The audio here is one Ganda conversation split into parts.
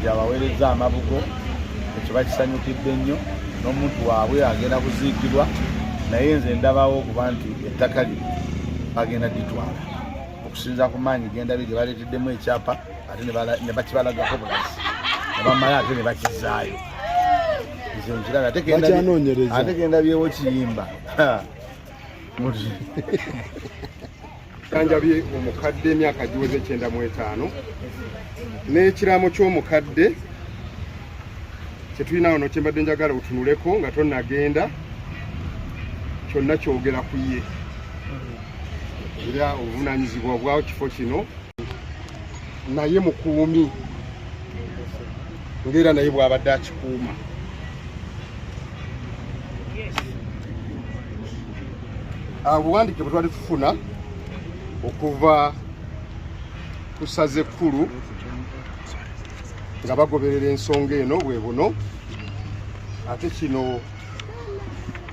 nti abaweereza amabugo ekyo bakisanyukidde nnyo n'omuntu waabwe agenda kuziikibwa naye nze ndabawo okuba nti ettaka lye bagenda ditwala okusinza ku maanyi genda bige baleeteddemu ekyapa ate ne bakibalagako bulazi ne bamala ate ne bakizaayo nze nkiraga ate genda byewo kiyimba Kanjabye omukadde emyaka giweze 95 n'ekiraamo ky'omukadde kyetulina wano kyembadde njagala otunuleko nga tonnagenda kyonna kyogera ku ye era obuvunaanyizibwa bwawo kifo kino naye mukuumi ng'era naye bw'abadde akikuuma. Obuwandiike bwe twali tufuna okuva ku ssaza ekkulu nga bagoberera ensonga eno bwe buno, ate kino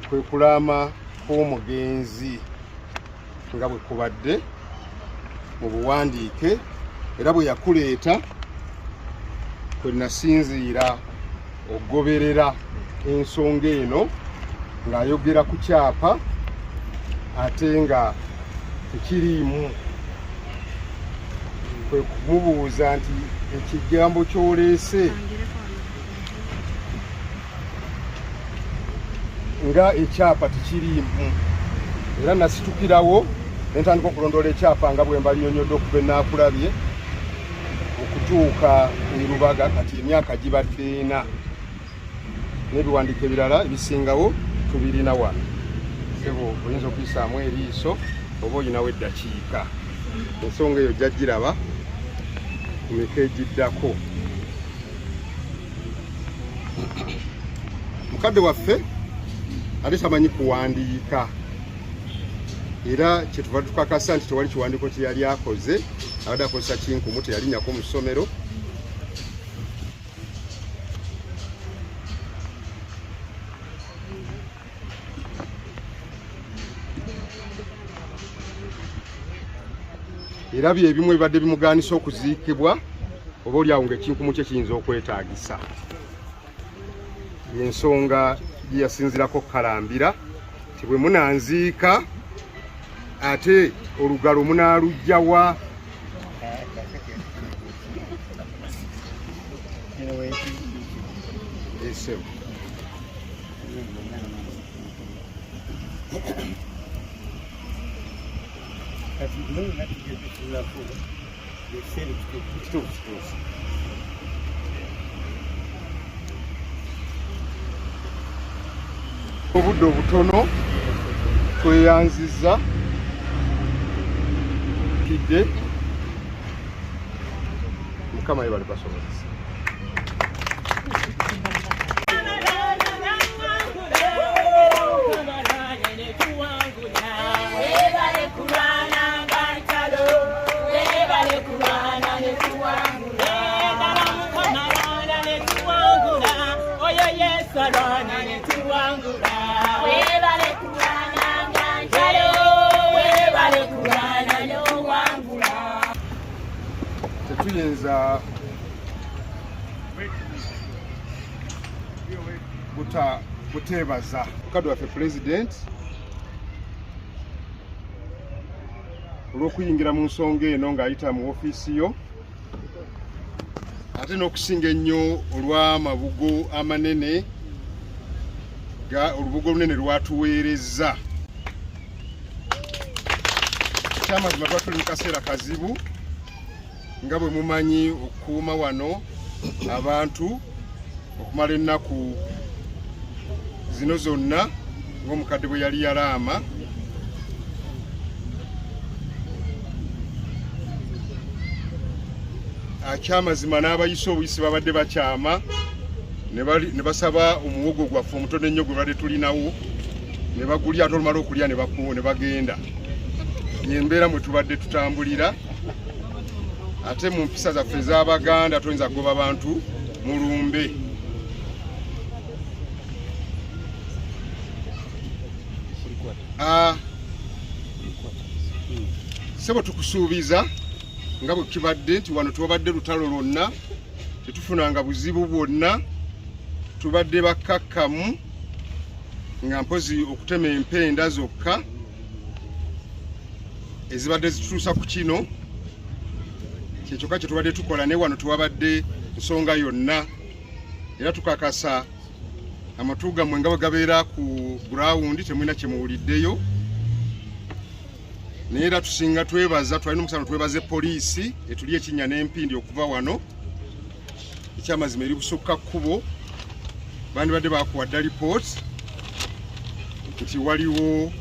kwe kulaama kw'omugenzi nga bwe kubadde mu buwandiike era bwe yakuleeta kwe nasinziira okugoberera ensonga eno ng'ayogera ku kyapa ate nga tekiriimu kwe kumubuuza nti ekigambo ky'oleese nga ekyapa tekiriimu, era nasitukirawo nentandika okulondoola ekyapa nga bwe mbalinnyonnyodde okuba enaakulabye okutuuka e Lubaga. Kati emyaka gibadde 4 n'ebiwandiiko ebirala ebisingawo tubirina wano. Sebo oyinza okuyisaamu eriiso oba oyinawo eddakiika, ensonga eyo jjagiraba ku mika egiddako. Mukadde waffe ate tamanyi kuwandiika, era kyetuva tukakasa nti tewali kiwandiiko kye yali akoze, abadde akozesa kinkumu, teyalinnyako mu ssomero. Era byebimu ebibadde bimugaanisa okuziikibwa oba oliawo ng'ekinkumu kye kiyinza okwetaagisa. Ensonga gye yasinzirako kalambira ti bwe munanziika ate olugalo munaalugjawa. Obudde obutono tweyanziza kidde Mukama yebale basobozesa. Tetuyinza kuteebaza mukadde waffe Pulezidenti olw'okuyingira mu nsonga eno ng'ayita mu ofiisi yo, ate n'okusinga ennyo olw'amabugo amanene, olubugo olunene lwatuweerezza. Ekyamazima tuba tuli mu kaseera kazibu nga bwe mumanyi okukuuma wano abantu okumala ennaku zino zonna ng'omukadde bwe yali yalaama. Akyamazima n'abayisa obuyisi babadde bakyama ne basaba omuwogo gwaffe omutono ennyo gwe badde tulinawo, ne bagulya ate olumala okulya ne bagenda. Yembeera mwe tubadde tutambulira. Ate mu mpisa zaffe ez'Abaganda toyinza kugoba abantu mu lumbe. Sebo tukusuubiza nga bwe kibadde nti wano tubadde lutalo lwonna tetufunanga buzibu bwonna, tubadde bakkakkamu nga mpozi okutema empenda zokka ezibadde zitutuusa ku kino kyekyokka kye tubadde tukola, ne wano tewabadde nsonga yonna, era tukakasa amatu gammwe nga bwe gabeera ku gurawundi temulina kye muwuliddeyo. Naye era tusinga twebaza, twalina omusano twebaze poliisi etuli ekinnya n'empindi okuva wano ekyamazima eri busukka kkubo, bandibadde bakuwadda lipooti nti waliwo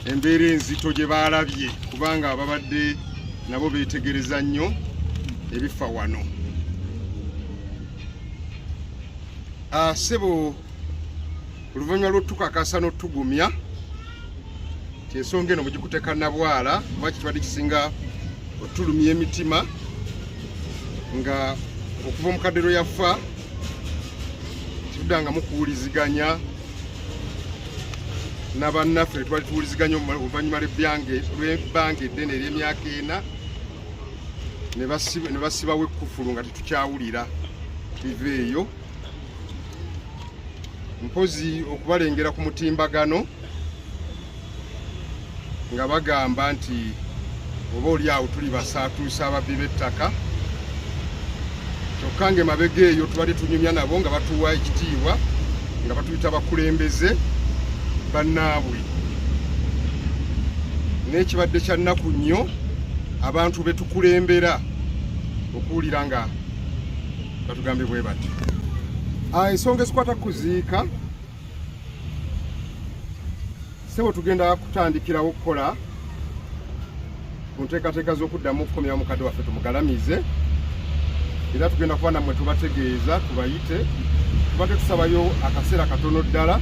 embeera enzito gye baalabye, kubanga babadde nabo beetegereza nnyo ebifa wano. Ssebo, oluvannyuma lw'otukakasa n'otugumya ensonga eno mugikuteeka nabwala, kuba kitubadde kisinga otulumya emitima, nga okuva omukadde lwe yafa tiddangamu kuwuliziganya n'abannaffe, twali tuwuliziganya oluvannyuma lw'ebbanga eddene ery'emyaka 4 ne basibawo ekkufulu nga tetukyawulira biva eyo. Mpozi okubalengera ku mutimbagano nga bagamba nti oba oli awo tuli basaatuusa ababbi b'ettaka, kyokka ng'emabega eyo tubadde tunyumya nabo nga batuwa ekitiibwa, nga batuyita bakulembeze bannaabwe. N'ekibadde kya nnaku nnyo abantu be tukulembera okuwulira nga batugambe bwe bati. Ensonga ezikwata kuziika, ssebo tugenda kutandikirawo okukola ku nteekateeka z'okuddamu okukomyawo mukadde waffe tumugalamize, era tugenda kuba nammwe tubategeeza, tubayite, tubadde tusabayo akaseera katono ddala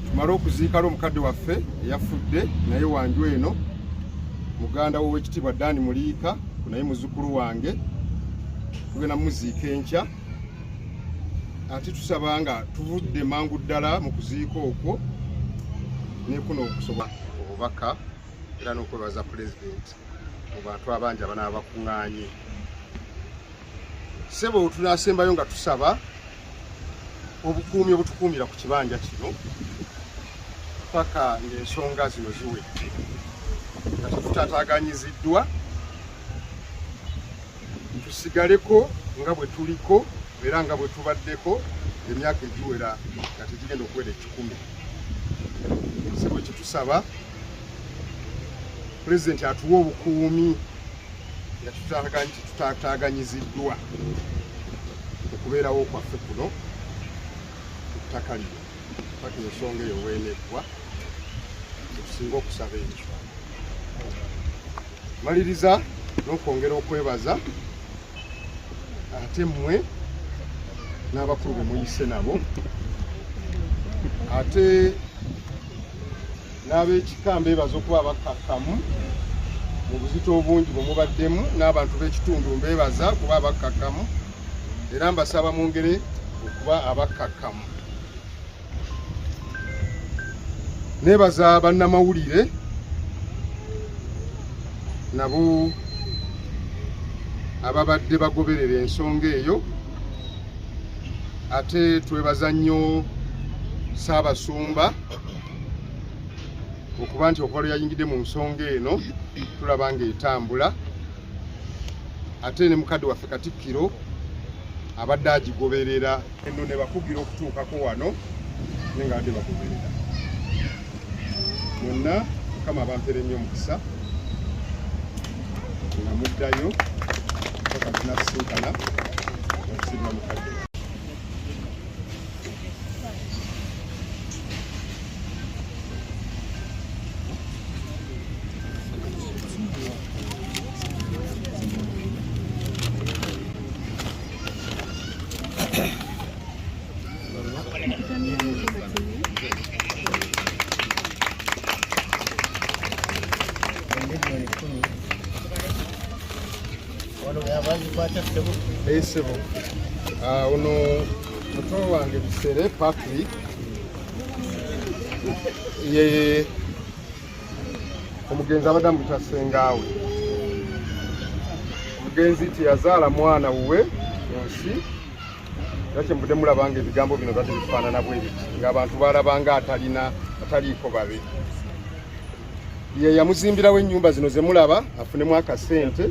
tumale okuziikala omukadde waffe eyafudde naye wanju eno, muganda wo w'ekitiibwa Dani Muliika, naye muzzukulu wange, tugenda muziika enkya. Ate tusaba nga tuvudde mangu ddala mu kuziika okwo ne kuno okusobola obubaka era n'okwebaza pulezidenti mu bantu abangi abanaaba bakuŋŋaanye. Ssebo, tunaasembayo nga tusaba obukuumi obutukuumira ku kibanja kino paka ng'ensonga zino ziwedde, nga tetutaataaganyiziddwa, tusigaleko nga bwe tuliko era nga bwe tubaddeko emyaka egiwera nga tegigenda okuwera 10. Ssebo, kyetusaba pulezidenti atuwa obukuumi nga tutaataaganyiziddwa okubeerawo kwaffe kuno ku ttaka lino, paka ensonga eyo weeneggwa, tetusinga okusaba ekyo. Maliriza n'okwongera okwebaza ate mmwe n'abakulu be muyise nabo, ate n'ab'ekika mbeebaza okuba abakkakkamu mu buzito obungi bwe mubaddemu, n'abantu b'ekitundu mbeebaza kuba abakkakkamu, era mbasaba mwongere okuba abakkakkamu. Neebaza bannamawulire nabo ababadde bagoberera ensonga eyo, ate twebaza nnyo Ssaabasumba okuba nti okuva lwe yayingidde mu nsonga eno tulaba ng'etambula, ate ne mukadde waffe Katikkiro abadde agigoberera eno ne bakugira okutuukako wano ne nga badde bagoberera. Mwonna Mukama bampere nnyo omukisa nga muddayo paka tunasisinkana okusibira mukadde. Ssebo, ono muto wange Bisere Patrick ye omugenzi abadde amuyita Sengaawe, omugenzi teyazaala mwana wuwe mu nsi era kyemuvudde mulabanga ebigambo bino bati bifaanana bwe biti ng'abantu balabanga ataliiko babe ye yamuzimbirawo ennyumba zino ze mulaba afunemu akasente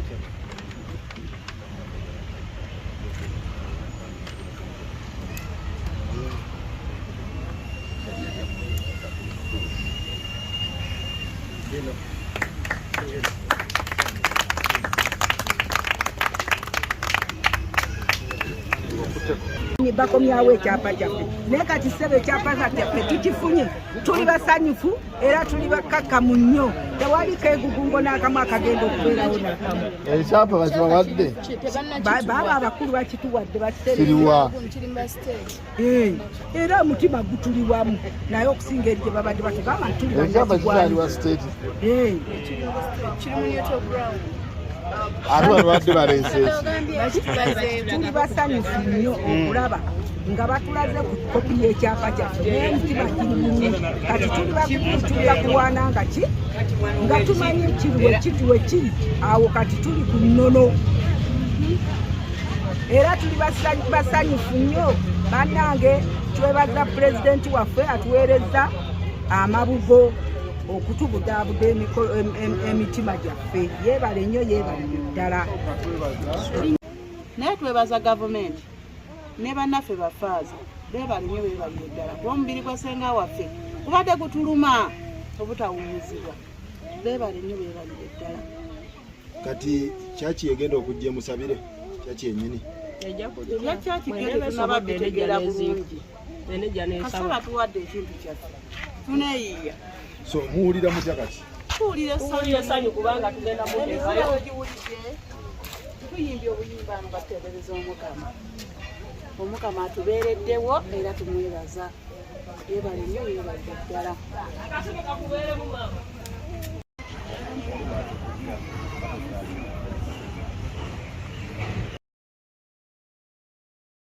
bakomyawo ekyapa kyaffe naye kati ssebe ekyapa kyaffe tukifunye tuli basanyufu era tuli bakakkamu nnyo tewaliko egugungo n'akamu akagenda okubeerawo nakamu ekyapa bakibawadde baaba abakulu bakituwadde kiriwa era omutima gutuli wamu naye okusinga eri gye babadde batugamba tuli ekyapa kikyaliwa state ate balwadde baleese tuli basanyufu nnyo okulaba nga batulaze ku kopi y'ekyapa kyaffe n'emitima giri bulungi kati tuli bakulu tuli bakuwaana nga tumanyi kituwe kiri awo kati tuli ku nnono era tuli basanyufu nnyo bannange twebaza pulezidenti waffe atuweereza amabugo okutubudaabuda emitima gyaffe yeebale nnyo yeebalire ddala naye twebaza gavumenti ne bannaffe bafaaza beebale nnyo beebalire ddala kuba omubiri gwa ssenga waffe gubadde gutuluma obutawunyizibwa beebale nnyo beebalire ddala kati kyaki egenda okujja emusabire kyaki yennyini yakyakigende tunabadde tegeera bulungi kasaba tuwadde ekintu kyaffe tuneeyiiya so muwulira mutya kati tuwulira essanyu kubanga tugenda muebizibu giwulidde tuyimbye obuyimba ano bateebereza omukama atubeereddewo era tumwebaza yeebale nnyo yeebalire ddala